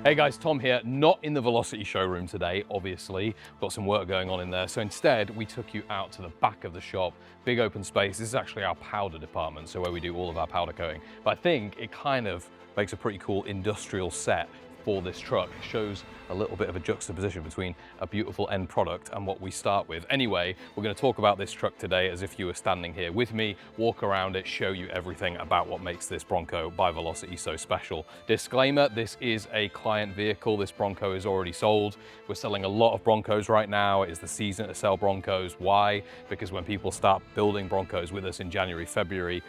Hey guys, Tom here, not in the Velocity showroom today, obviously. Got some work going on in there. So instead, we took you out to the back of the shop, big open space. This is actually our powder department, so where we do all of our powder coating. But I think it kind of makes a pretty cool industrial set for this truck. It shows a little bit of a juxtaposition between a beautiful end product and what we start with. Anyway, we're going to talk about this truck today as if you were standing here with me, walk around it, show you everything about what makes this Bronco by Velocity so special. Disclaimer, this is a client vehicle. This Bronco is already sold. We're selling a lot of Broncos right now. It is the season to sell Broncos. Why? Because when people start building Broncos with us in January, February,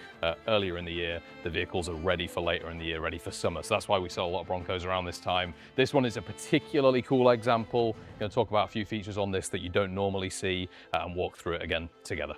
earlier in the year, the vehicles are ready for later in the year, ready for summer. So that's why we sell a lot of Broncos around this time. This one is a particularly cool example. I'm going to talk about a few features on this that you don't normally see and walk through it again together.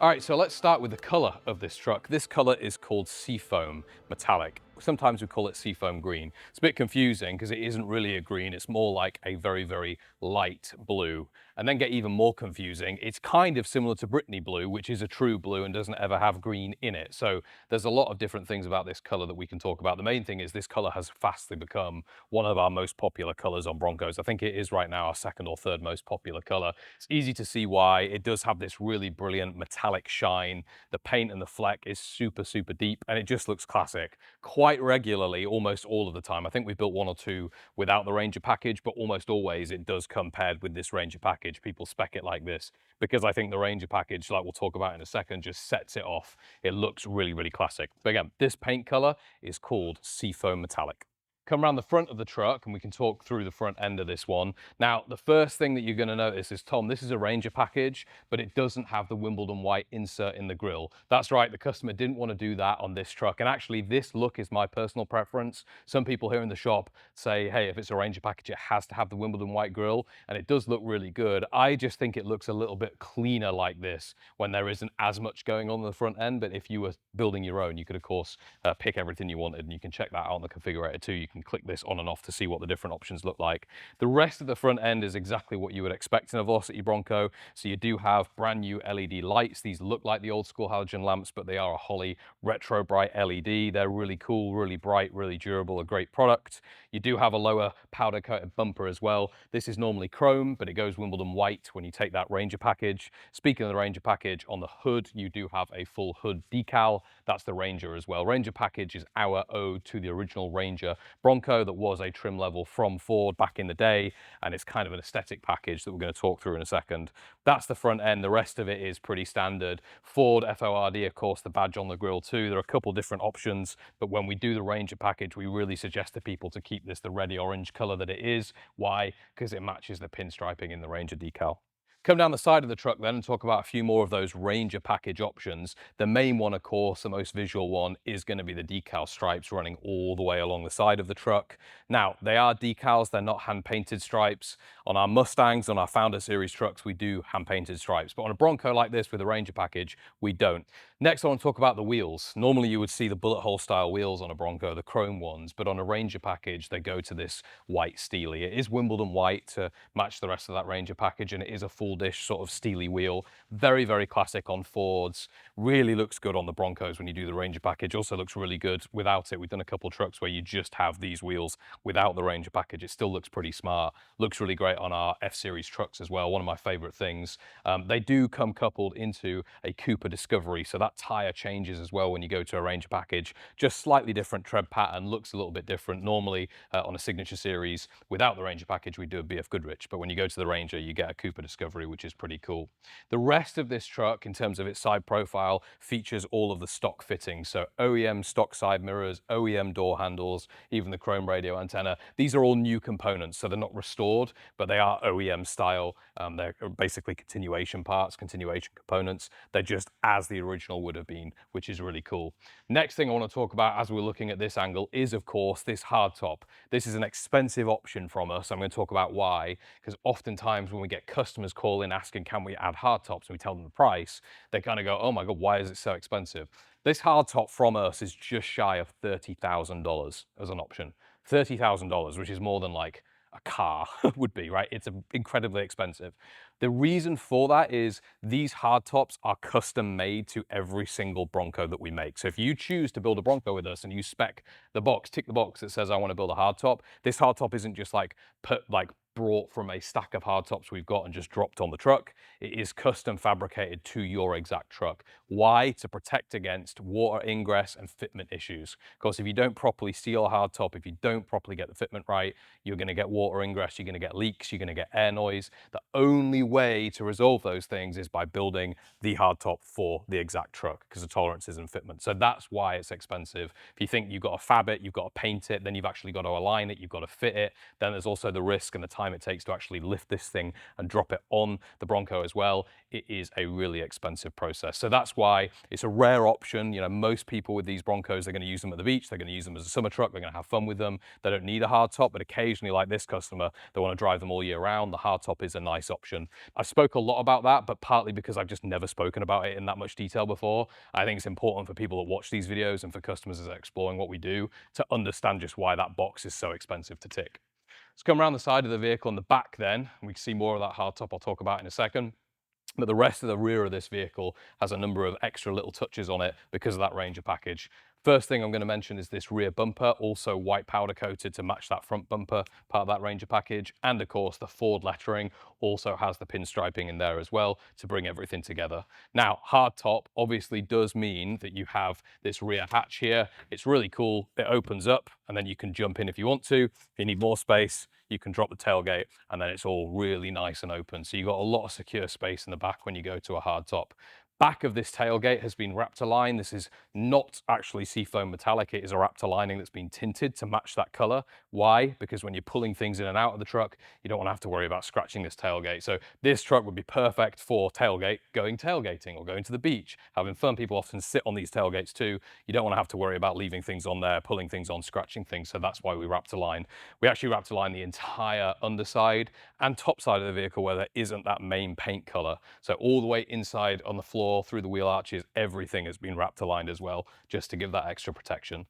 All right, so let's start with the color of this truck. This color is called Seafoam Metallic. Sometimes we call it Seafoam Green. It's a bit confusing because it isn't really a green. It's more like a very, very light blue. And then get even more confusing. It's kind of similar to Brittany Blue, which is a true blue and doesn't ever have green in it. So there's a lot of different things about this color that we can talk about. The main thing is this color has fastly become one of our most popular colors on Broncos. I think it is right now our second or third most popular color. It's easy to see why. It does have this really brilliant metallic shine. The paint and the fleck is super, super deep, and it just looks classic. Quite regularly, almost all of the time. I think we built one or two without the Ranger package, but almost always it does come paired with this Ranger package. People spec it like this because I think the Ranger package, like we'll talk about in a second, just sets it off. It looks really, really classic. But again, this paint color is called Seafoam Metallic. Come around the front of the truck and we can talk through the front end of this one. Now, the first thing that you're going to notice is, Tom, this is a Ranger package, but it doesn't have the Wimbledon white insert in the grille. That's right, the customer didn't want to do that on this truck. And actually, this look is my personal preference. Some people here in the shop say, hey, if it's a Ranger package, it has to have the Wimbledon white grille, and it does look really good. I just think it looks a little bit cleaner like this when there isn't as much going on the front end. But if you were building your own, you could, of course, pick everything you wanted, and you can check that out on the configurator too. You can click this on and off to see what the different options look like. The rest of the front end is exactly what you would expect in a Velocity Bronco. So you do have brand new LED lights. These look like the old school halogen lamps, but they are a Holley retro bright LED. They're really cool, really bright, really durable, a great product. You do have a lower powder coated bumper as well. This is normally chrome, but it goes Wimbledon white when you take that Ranger package. Speaking of the Ranger package, on the hood, you do have a full hood decal. That's the Ranger as well. Ranger package is our ode to the original Ranger Bronco that was a trim level from Ford back in the day, and it's kind of an aesthetic package that we're going to talk through in a second. That's the front end. The rest of it is pretty standard. Ford FORD, of course, the badge on the grille too. There are a couple different options, but when we do the Ranger package, we really suggest to people to keep this the reddy orange color that it is. Why? Because it matches the pinstriping in the Ranger decal. Come down the side of the truck then and talk about a few more of those Ranger package options. The main one, of course, the most visual one, is going to be the decal stripes running all the way along the side of the truck. Now, they are decals, they're not hand-painted stripes. On our Mustangs, on our Founder Series trucks, we do hand-painted stripes. But on a Bronco like this with a Ranger package, we don't. Next, I want to talk about the wheels. Normally, you would see the bullet hole style wheels on a Bronco, the chrome ones, but on a Ranger package, they go to this white steely. It is Wimbledon white to match the rest of that Ranger package, and it is a full dish sort of steely wheel. Very, very classic on Fords. Really looks good on the Broncos when you do the Ranger package. Also looks really good without it. We've done a couple trucks where you just have these wheels without the Ranger package. It still looks pretty smart. Looks really great on our F-Series trucks as well. One of my favorite things. They do come coupled into a Cooper Discovery, so that tire changes as well when you go to a Ranger package. Just slightly different tread pattern, looks a little bit different. Normally on a Signature Series, without the Ranger package, we do a BF Goodrich, but when you go to the Ranger, you get a Cooper Discovery, which is pretty cool. The rest of this truck, in terms of its side profile, features all of the stock fittings. So OEM stock side mirrors, OEM door handles, even the chrome radio antenna. These are all new components, so they're not restored, but they are OEM style. They're basically continuation parts, continuation components. They're just as the original would have been, which is really cool. Next thing I want to talk about as we're looking at this angle is, of course, this hardtop. This is an expensive option from us. I'm going to talk about why, because oftentimes when we get customers call in asking, can we add hardtops, and we tell them the price, they kind of go, oh my God, why is it so expensive? This hardtop from us is just shy of $30,000 as an option. $30,000, which is more than like a car would be, right? It's incredibly expensive. The reason for that is these hardtops are custom made to every single Bronco that we make. So if you choose to build a Bronco with us and you spec the box, tick the box that says I want to build a hardtop, this hardtop isn't just like brought from a stack of hardtops we've got and just dropped on the truck. It is custom fabricated to your exact truck. Why? To protect against water ingress and fitment issues. Of course, if you don't properly seal a hardtop, if you don't properly get the fitment right, you're going to get water ingress, you're going to get leaks, you're going to get air noise. The only way to resolve those things is by building the hardtop for the exact truck because of tolerances and fitment. So that's why it's expensive. If you think you've got to fab it, you've got to paint it, then you've actually got to align it, you've got to fit it. Then there's also the risk and the time it takes to actually lift this thing and drop it on the Bronco as well. It is a really expensive process. So that's why it's a rare option. You know, most people with these Broncos, they're going to use them at the beach, they're going to use them as a summer truck, they're going to have fun with them. They don't need a hardtop, but occasionally, like this customer, they want to drive them all year round. The hardtop is a nice option. I spoke a lot about that, but partly because I've just never spoken about it in that much detail before. I think it's important for people that watch these videos and for customers as they're exploring what we do to understand just why that box is so expensive to tick. Let's come around the side of the vehicle in the back then, and we can see more of that hardtop I'll talk about in a second. But the rest of the rear of this vehicle has a number of extra little touches on it because of that Ranger package. First thing I'm going to mention is this rear bumper, also white powder coated to match that front bumper, part of that Ranger package. And of course, the Ford lettering also has the pinstriping in there as well to bring everything together. Now, hardtop obviously does mean that you have this rear hatch here. It's really cool. It opens up and then you can jump in if you want to. If you need more space, you can drop the tailgate and then it's all really nice and open. So you've got a lot of secure space in the back when you go to a hardtop. Back of this tailgate has been Raptor line. This is not actually Seafoam metallic. It is a Raptor lining that's been tinted to match that color. Why? Because when you're pulling things in and out of the truck, you don't want to have to worry about scratching this tailgate. So this truck would be perfect for tailgate, going tailgating or going to the beach, having fun. People often sit on these tailgates too. You don't want to have to worry about leaving things on there, pulling things on, scratching things. So that's why we Raptor line. We actually Raptor line the entire underside and top side of the vehicle where there isn't that main paint color. So all the way inside on the floor, through the wheel arches, everything has been Raptor lined as well, just to give that extra protection.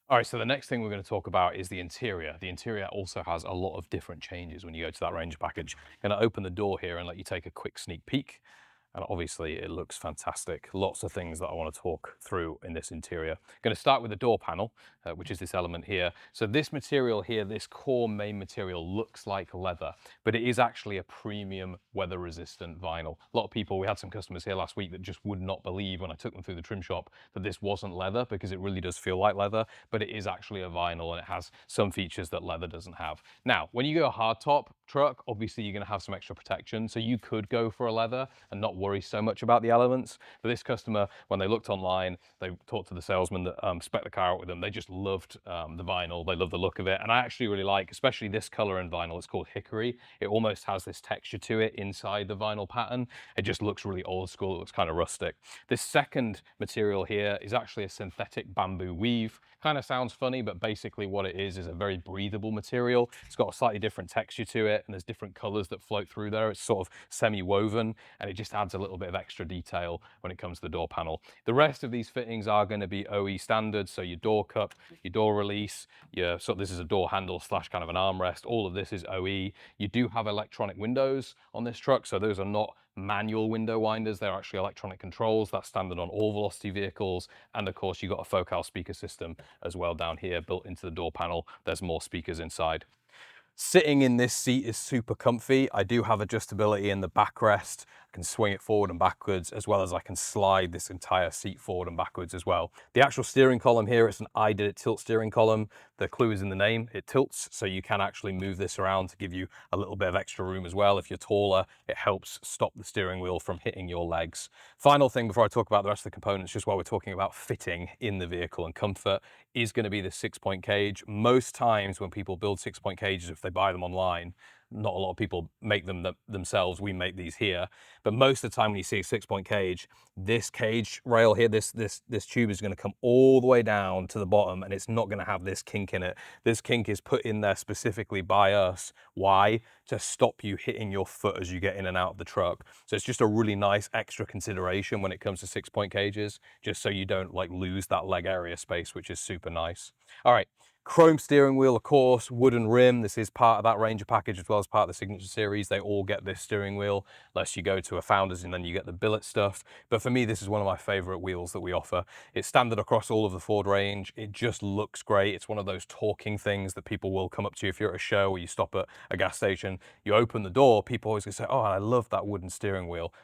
All right, so the next thing we're going to talk about is the interior. The interior also has a lot of different changes when you go to that Ranger package. I'm going to open the door here and let you take a quick sneak peek. And obviously it looks fantastic. Lots of things that I want to talk through in this interior. I'm going to start with the door panel, which is this element here. So this material here, this core main material looks like leather, but it is actually a premium weather resistant vinyl. A lot of people, we had some customers here last week that just would not believe when I took them through the trim shop that this wasn't leather, because it really does feel like leather, but it is actually a vinyl and it has some features that leather doesn't have. Now, when you go a hardtop truck, obviously you're going to have some extra protection. So you could go for a leather and not worry so much about the elements. But this customer, when they looked online, they talked to the salesman that spec'd the car out with them. They just loved the vinyl. They love the look of it. And I actually really like, especially this color in vinyl, it's called hickory. It almost has this texture to it inside the vinyl pattern. It just looks really old school. It looks kind of rustic. This second material here is actually a synthetic bamboo weave. Kind of sounds funny, but basically what it is a very breathable material. It's got a slightly different texture to it, and there's different colors that float through there. It's sort of semi-woven, and it just adds a little bit of extra detail when it comes to the door panel. The rest of these fittings are going to be OE standard, so your door cup, your door release, this is a door handle slash kind of an armrest. All of this is OE. You do have electronic windows on this truck, so those are not manual window winders. They're actually electronic controls. That's standard on all Velocity vehicles. And of course, you've got a Focal speaker system as well down here built into the door panel. There's more speakers inside. Sitting in this seat is super comfy. I do have adjustability in the backrest. I can swing it forward and backwards, as well as I can slide this entire seat forward and backwards as well. The actual steering column here, it's an I Did It tilt steering column. The clue is in the name, it tilts, so you can actually move this around to give you a little bit of extra room as well. If you're taller, it helps stop the steering wheel from hitting your legs. Final thing before I talk about the rest of the components, just while we're talking about fitting in the vehicle and comfort, is going to be the 6-point cage. Most times when people build 6-point cages, if they buy them online, not a lot of people make them themselves. We make these here. But most of the time when you see a 6-point cage, this cage rail here, this tube is going to come all the way down to the bottom, and it's not going to have this kink in it. This kink is put in there specifically by us. Why? To stop you hitting your foot as you get in and out of the truck. So it's just a really nice extra consideration when it comes to 6-point cages, just so you don't like lose that leg area space, which is super nice. All right. Chrome steering wheel, of course, wooden rim. This is part of that Ranger package as well as part of the Signature Series. They all get this steering wheel, unless you go to a Founders and then you get the billet stuff. But for me, this is one of my favorite wheels that we offer. It's standard across all of the Ford range. It just looks great. It's one of those talking things that people will come up to you if you're at a show or you stop at a gas station. You open the door, people always gonna say, oh, I love that wooden steering wheel.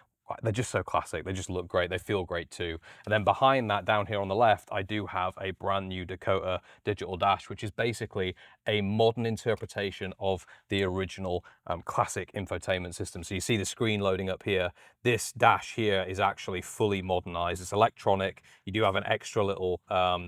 They're just so classic. They just look great. They feel great too. And then behind that, down here on the left, I do have a brand new Dakota digital dash, which is basically a modern interpretation of the original classic infotainment system. So you see the screen loading up here. This dash here is actually fully modernized. It's electronic. You do have an extra little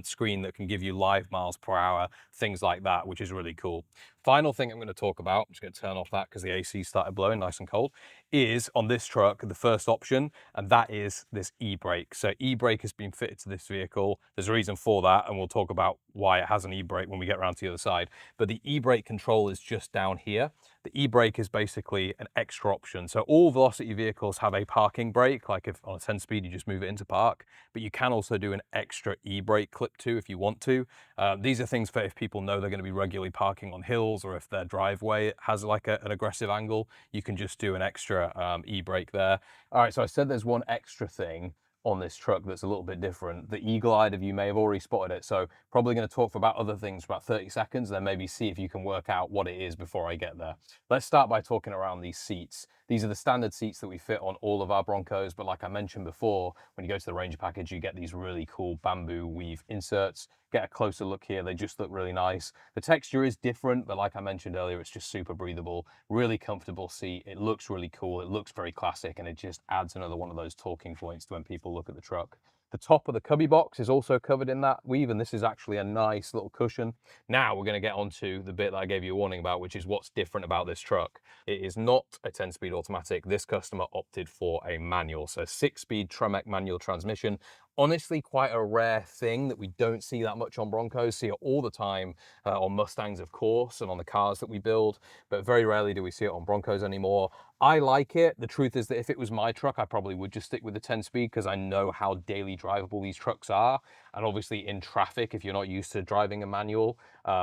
screen that can give you live miles per hour, things like that, which is really cool. Final thing I'm going to talk about, I'm just going to turn off that because the AC started blowing nice and cold, is on this truck, the first option, and that is this e-brake. So e-brake has been fitted to this vehicle. There's a reason for that, and we'll talk about why it has an e-brake when we get around to the other side. But the e-brake control is just down here. The e-brake is basically an extra option. So all velocity vehicles have a parking brake, like if on a 10 speed you just move it into park, but you can also do an extra e-brake clip too if you want to. These are things for if people know they're going to be regularly parking on hills, or if their driveway has like an aggressive angle, you can just do an extra e-brake there. All right, so I said there's one extra thing on this truck that's a little bit different. The eagle-eyed of you may have already spotted it, so probably going to talk for about other things for about 30 seconds, then maybe see if you can work out what it is before I get there. Let's start by talking around these seats. These are the standard seats that we fit on all of our Broncos, but like I mentioned before, when you go to the Ranger package, you get these really cool bamboo weave inserts. Get a closer look here, they just look really nice. The texture is different, but like I mentioned earlier, it's just super breathable, really comfortable seat. It looks really cool, it looks very classic, and it just adds another one of those talking points to when people look at the truck. The top of the cubby box is also covered in that weave, and this is actually a nice little cushion. Now we're going to get onto the bit that I gave you a warning about, which is what's different about this truck. It is not a 10-speed automatic. This customer opted for a manual, so 6-speed Tremec manual transmission. Honestly, quite a rare thing that we don't see that much on Broncos. See it all the time on Mustangs, of course, and on the cars that we build, but very rarely do we see it on Broncos anymore. I like it. The truth is that if it was my truck, I probably would just stick with the 10-speed because I know how daily drivable these trucks are. And obviously in traffic, if you're not used to driving a manual,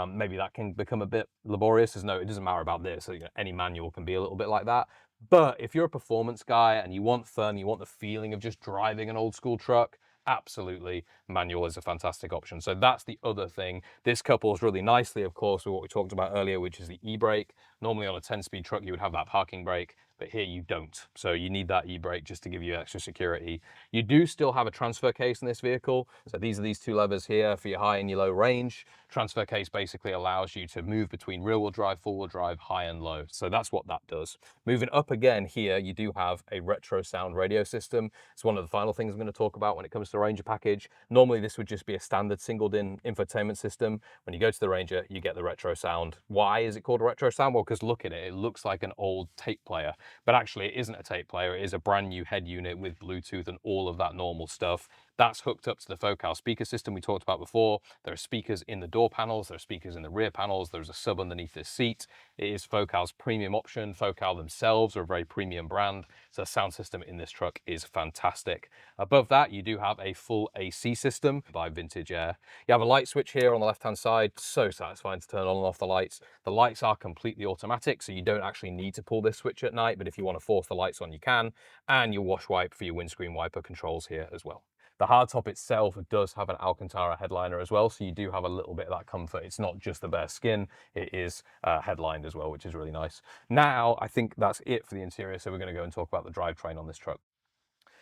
maybe that can become a bit laborious. There's no, it doesn't matter about this. So, you know, any manual can be a little bit like that. But if you're a performance guy and you want fun, you want the feeling of just driving an old school truck, absolutely, manual is a fantastic option. So that's the other thing. This couples really nicely, of course, with what we talked about earlier, which is the e-brake. Normally on a 10-speed truck, you would have that parking brake, but here you don't. So you need that e-brake just to give you extra security. You do still have a transfer case in this vehicle. So these are these two levers here for your high and your low range. Transfer case basically allows you to move between rear-wheel drive, four-wheel drive, high and low. So that's what that does. Moving up again here, you do have a retro sound radio system. It's one of the final things I'm going to talk about when it comes to the Ranger package. Normally this would just be a standard singled-in infotainment system. When you go to the Ranger, you get the retro sound. Why is it called a retro sound? Well, because look at it. It looks like an old tape player, but actually it isn't a tape player. It is a brand new head unit with Bluetooth and all of that normal stuff. That's hooked up to the Focal speaker system we talked about before. There are speakers in the door panels, there are speakers in the rear panels, there's a sub underneath this seat. It is Focal's premium option. Focal themselves are a very premium brand, so the sound system in this truck is fantastic. Above that, you do have a full AC system by Vintage Air. You have a light switch here on the left-hand side. So satisfying to turn on and off the lights. The lights are completely automatic, so you don't actually need to pull this switch at night, but if you want to force the lights on, you can. And your wash wipe for your windscreen wiper controls here as well. The hardtop itself does have an Alcantara headliner as well, so you do have a little bit of that comfort. It's not just the bare skin, it is headlined as well, which is really nice. Now, I think that's it for the interior, so we're going to go and talk about the drivetrain on this truck.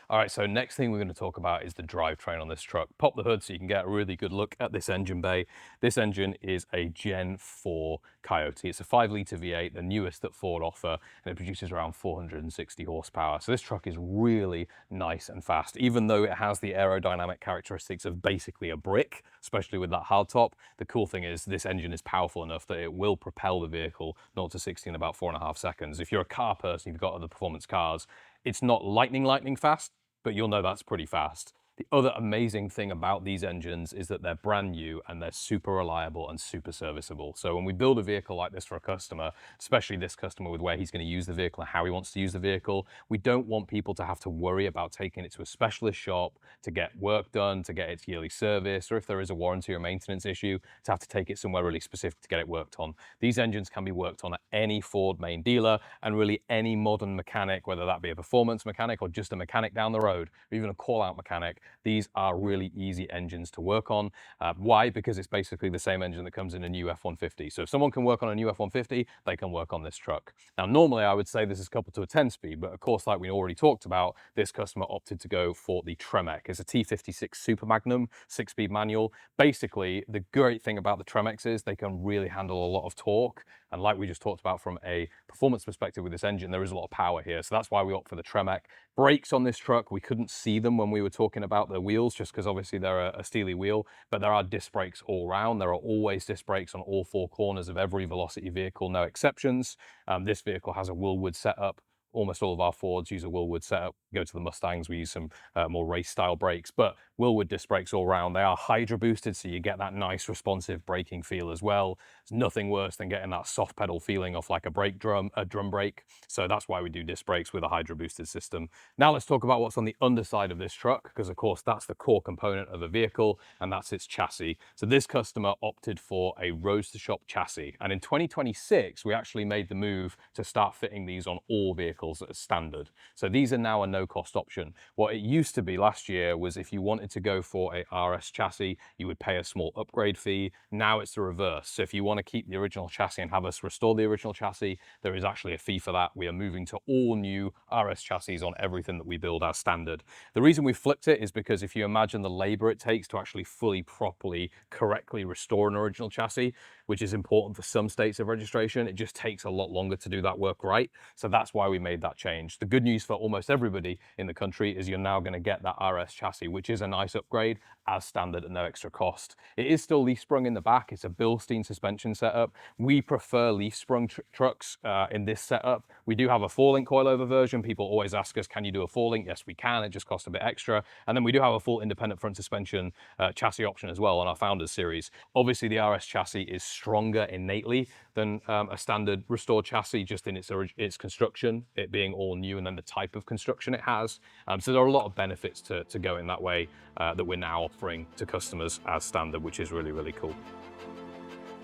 All right, so next thing we're going to talk about is the drivetrain on this truck. Pop the hood so you can get a really good look at this engine bay. This engine is a Gen 4 Coyote. It's a 5-litre V8, the newest that Ford offer, and it produces around 460 horsepower. So this truck is really nice and fast. Even though it has the aerodynamic characteristics of basically a brick, especially with that hardtop, the cool thing is this engine is powerful enough that it will propel the vehicle 0 to 60 in about 4.5 seconds. If you're a car person, you've got other performance cars, it's not lightning fast, but you'll know that's pretty fast. The other amazing thing about these engines is that they're brand new and they're super reliable and super serviceable. So when we build a vehicle like this for a customer, especially this customer with where he's going to use the vehicle and how he wants to use the vehicle, we don't want people to have to worry about taking it to a specialist shop to get work done, to get its yearly service, or if there is a warranty or maintenance issue, to have to take it somewhere really specific to get it worked on. These engines can be worked on at any Ford main dealer, and really any modern mechanic, whether that be a performance mechanic or just a mechanic down the road, or even a call-out mechanic. These are really easy engines to work on. Why? Because it's basically the same engine that comes in a new F-150. So if someone can work on a new F-150, they can work on this truck. Now, normally I would say this is coupled to a 10-speed, but of course, like we already talked about, this customer opted to go for the Tremec. It's a T56 Super Magnum, 6-speed manual. Basically, the great thing about the Tremecs is they can really handle a lot of torque. And like we just talked about from a performance perspective with this engine, there is a lot of power here. So that's why we opt for the Tremec. Brakes on this truck, we couldn't see them when we were talking about the wheels, just because obviously they're a steely wheel, but there are disc brakes all round. There are always disc brakes on all four corners of every Velocity vehicle, no exceptions. This vehicle has a Willwood setup. Almost all of our Fords use a Willwood setup. Go to the Mustangs, we use some more race style brakes, but Willwood disc brakes all round. They are Hydra boosted, so you get that nice responsive braking feel as well. There's nothing worse than getting that soft pedal feeling off like a drum brake. So that's why we do disc brakes with a Hydra boosted system. Now let's talk about what's on the underside of this truck, because of course that's the core component of the vehicle, and that's its chassis. So this customer opted for a Rose to Shop chassis. And in 2026, we actually made the move to start fitting these on all vehicles as standard. So these are now a no-cost option. What it used to be last year was if you wanted to go for a RS chassis, you would pay a small upgrade fee. Now it's the reverse. So if you want to keep the original chassis and have us restore the original chassis, there is actually a fee for that. We are moving to all new RS chassis on everything that we build as standard. The reason we flipped it is because if you imagine the labor it takes to actually fully, properly, correctly restore an original chassis, which is important for some states of registration, it just takes a lot longer to do that work right. So that's why we made that change. The good news for almost everybody in the country is you're now going to get that RS chassis, which is a nice upgrade as standard at no extra cost. It is still leaf sprung in the back. It's a Bilstein suspension setup. We prefer leaf sprung trucks in this setup. We do have a 4-link coilover version. People always ask us, can you do a 4-link? Yes, we can. It just costs a bit extra. And then we do have a full independent front suspension chassis option as well on our Founders series. Obviously, the RS chassis is stronger innately than a standard restored chassis, just in its construction, it being all new, and then the type of construction it has. So there are a lot of benefits to going that way that we're now offering to customers as standard, which is really, really cool.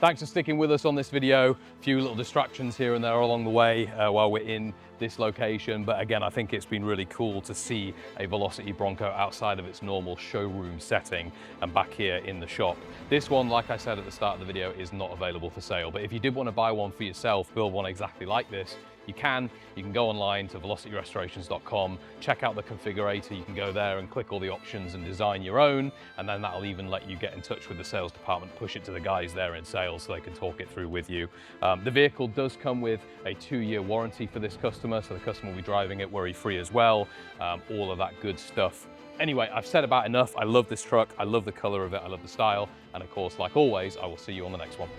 Thanks for sticking with us on this video. A few little distractions here and there along the way while we're in this location. But again, I think it's been really cool to see a Velocity Bronco outside of its normal showroom setting and back here in the shop. This one, like I said at the start of the video, is not available for sale. But if you did want to buy one for yourself, build one exactly like this, you can go online to velocityrestorations.com, check out the configurator. You can go there and click all the options and design your own, and then that'll even let you get in touch with the sales department, push it to the guys there in sales so they can talk it through with you. The vehicle does come with a 2-year warranty for this customer, so the customer will be driving it worry-free as well, all of that good stuff. Anyway, I've said about enough. I love this truck, I love the color of it, I love the style, and of course, like always, I will see you on the next one.